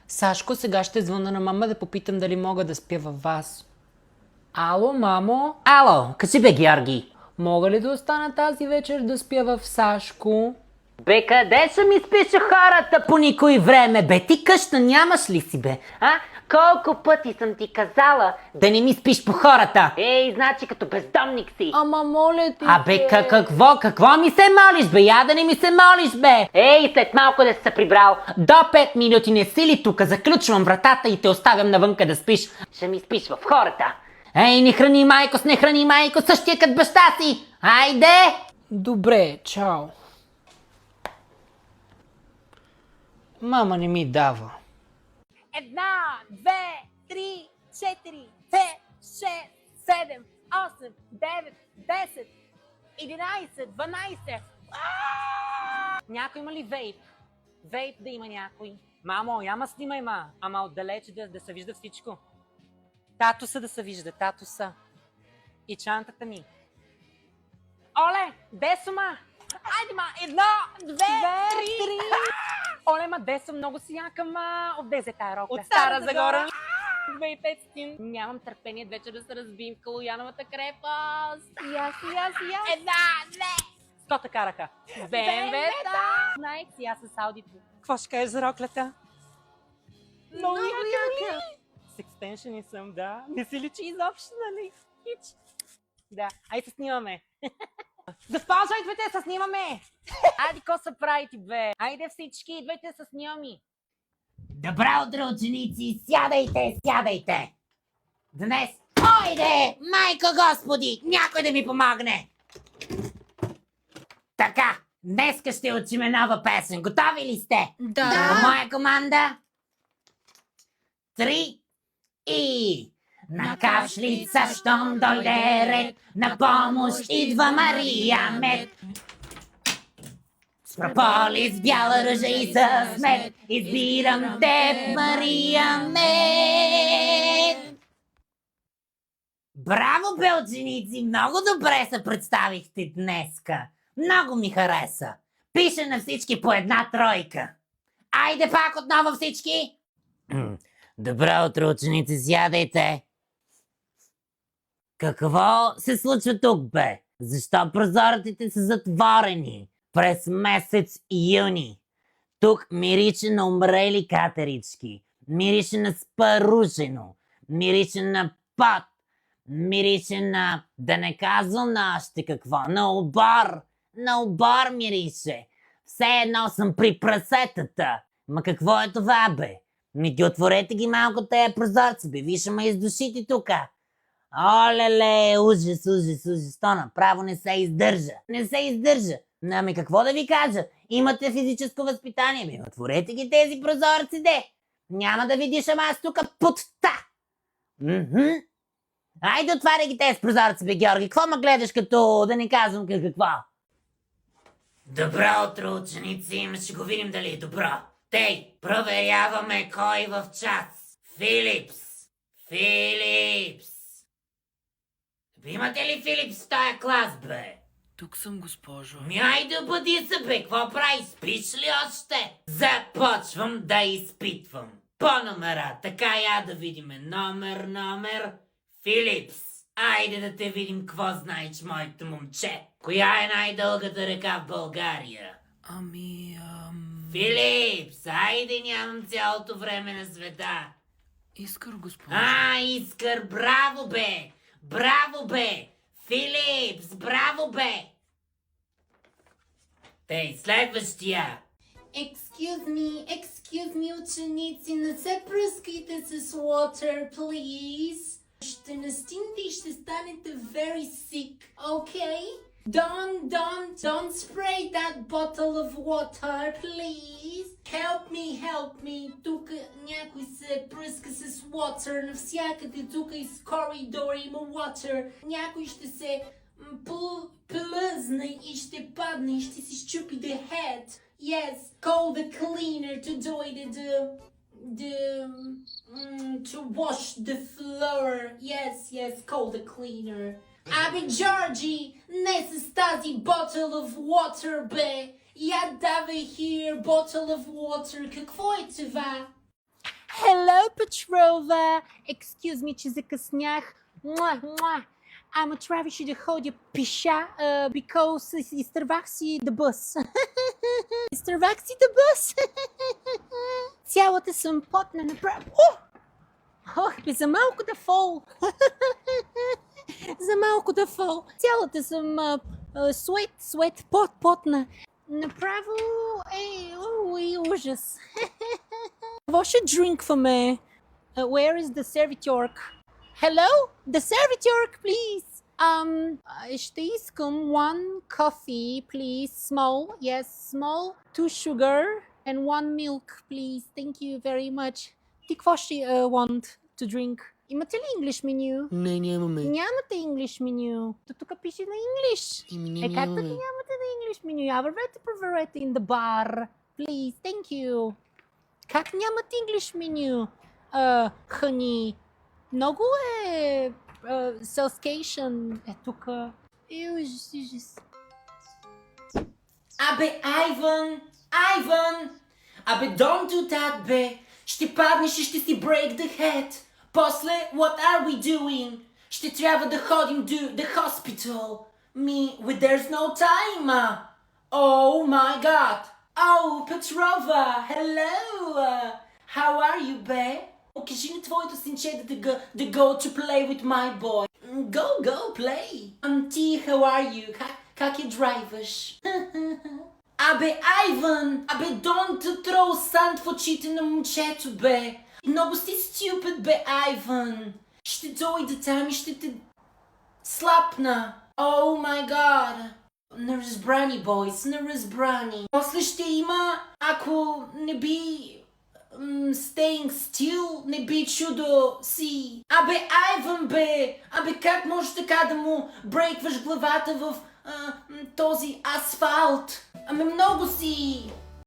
Сашко, сега ще звъна на мама да попитам дали мога да спя във вас. Ало, мамо? Ало, кажи бе, Георги. Мога ли да остана тази вечер да спя в Сашко? Бе, къде ще ми спиша хората по никой време, бе? Ти къща нямаш ли си, бе? А? Колко пъти съм ти казала да не ми спиш по хората? Ей, значи като бездомник си. Ама моля ти Абе, какво ми се молиш, бе? Я да не ми се молиш, бе? Ей, след малко да си се прибрал. До 5 минути не си ли тука? Заключвам вратата и те оставям навънка да спиш. Ще ми спиш в хората. Ей, не храни майко, същия като баща си. Айде! Добре, чао. Мама не ми дава. 1, 2, 3, 4, 5, 6, 7, 8, 9, 10, 11, 12. Някой има ли вейп? Вейп да има някой. Мамо, яма снимай, ама отдалече да се вижда всичко. Татуса да се вижда, татуса. И чантата ми. Оле, десо, ма! Айде, ма, 1, 2, 3. Оле, ма, десо, много си яка, ма. Отде взе тая рока? От Стара Загора. 2500. Нямам търпение вече да се разбием в Калояновата крепост. Яс. 1, 2. Скота караха. БМВ-та! Знаех си, аз с аудито. Какво ще кажеш за роклята? Много яка. С екстеншъни съм, да. Не си личи изобщо, нали? Хич. Да, ай се снимаме. Госпожо, идвайте се снимаме! Айде, ко се правите, бе? Айде всички, идвайте се снимаме. Добро утро, ученици! Сядайте! Днес, ойде, майко господи, някой да ми помогне! Така, днеска ще учиме нова песен. Готови ли сте? Да. По моя команда. 3 и... На кашлица, щом дойде ред, на помощ идва Мария Мед. С прополис, бяла ръжа и с мед, избирам теб, Мария Мед. Браво, бе, ученици! Много добре се представихте днеска. Много ми хареса. Пише на всички по 1 тройка. Айде пак отново всички! Добро утро, ученици, сядайте. Какво се случва тук, бе? Защо прозорците са затворени през месец юни? Тук мирише на умрели катерички, мирише на спарушено, мирише на пот, мирише на, да не казвам на още какво, на обор мирише. Все едно съм при прасетата. Ма какво е това, бе? Ми ги отворете ги малко тея прозорци, бе, виж, ама издушите тука. Олеле, ужас, то направо не се издържа. Ами какво да ви кажа? Имате физическо възпитание, бе, отворете ги тези прозорци, де. Няма да видиш, ама аз тука путта. Айде отваряй ги тези прозорци, бе, Георги. Какво ме гледаш като, да не казвам какво? Добро утро, ученици. Ще го видим дали е добро. Тей, проверяваме кой в час. Филипс. Имате ли Филипс в тая клас, бе? Тук съм, госпожо. Айде бъди се, бе. Какво прави? Спиш ли още? Започвам да изпитвам. По номера. Така я да видиме. Номер. Филипс. Айде да те видим какво знаеш, моето момче. Коя е най-дългата река в България? Филипс, айде, нямам цялото време на света. Искър, госпожо. Искър, браво бе! Филипс, браво бе! Тей, следващия. Excuse me, ученици, не се пръскайте с water, please. Ще настинете и ще станете very sick, okay? Don't spray that bottle of water, please. Help me. Тук някой се пръска с water навсякъде. Тук из коридора има water. Някой ще се плъзне и ще падне и ще си щупи the head. Yes, call the cleaner to do it, to wash the floor. Yes, call the cleaner. Абе, Джорджи, не с тази bottle of water, бе. Я давай here, bottle of water. Какво е това? Петрова! Excuse me, че закъснях. Ама трябваше да ходя пеша, because изтървах си the bus. Изтървах си the bus. Цялата съм потна направо. Ох, бе, за малко да фол. За малко да фол. Цялата съм sweat, потна. Направо ужас. Какво ще дринкваме? Where is the servitor? Hello? The servitor, please. Ще искам one coffee, please. Small. Yes, small. 2 sugar and 1 milk, please. Thank you very much. Ти какво ще want to drink? Имате ли English menu? Не, нямаме. Нямате English menu. Тук пише на English. Как така нямате на English menu? Я проверете in the bar. Please, thank you. Как нямате English menu? Honey. Много е селскейшън е тук. Ужас. Абе, Айван! Абе, don't do that, бе! Ще паднеш и ще си break the head. После, what are we doing? Ще трябва да ходим to the hospital. There's no time. Oh my god. Oh, Petrova, hello. How are you, бе? Кажи на твоето синче да go to play with my boy. Go, play. Ти, how are you? Как я драйваш? Абе, Айван! Абе, don't throw sand в очите на момчето, бе! Много си stupid, бе, Айван! Ще дойда там и ще те слапна! Oh my god! Неразбрани, boys, неразбрани! После ще има, ако не би staying still, не би чудо си! Абе, Айван, бе! Абе, как може така да му брейкваш главата в този асфалт? Ами много си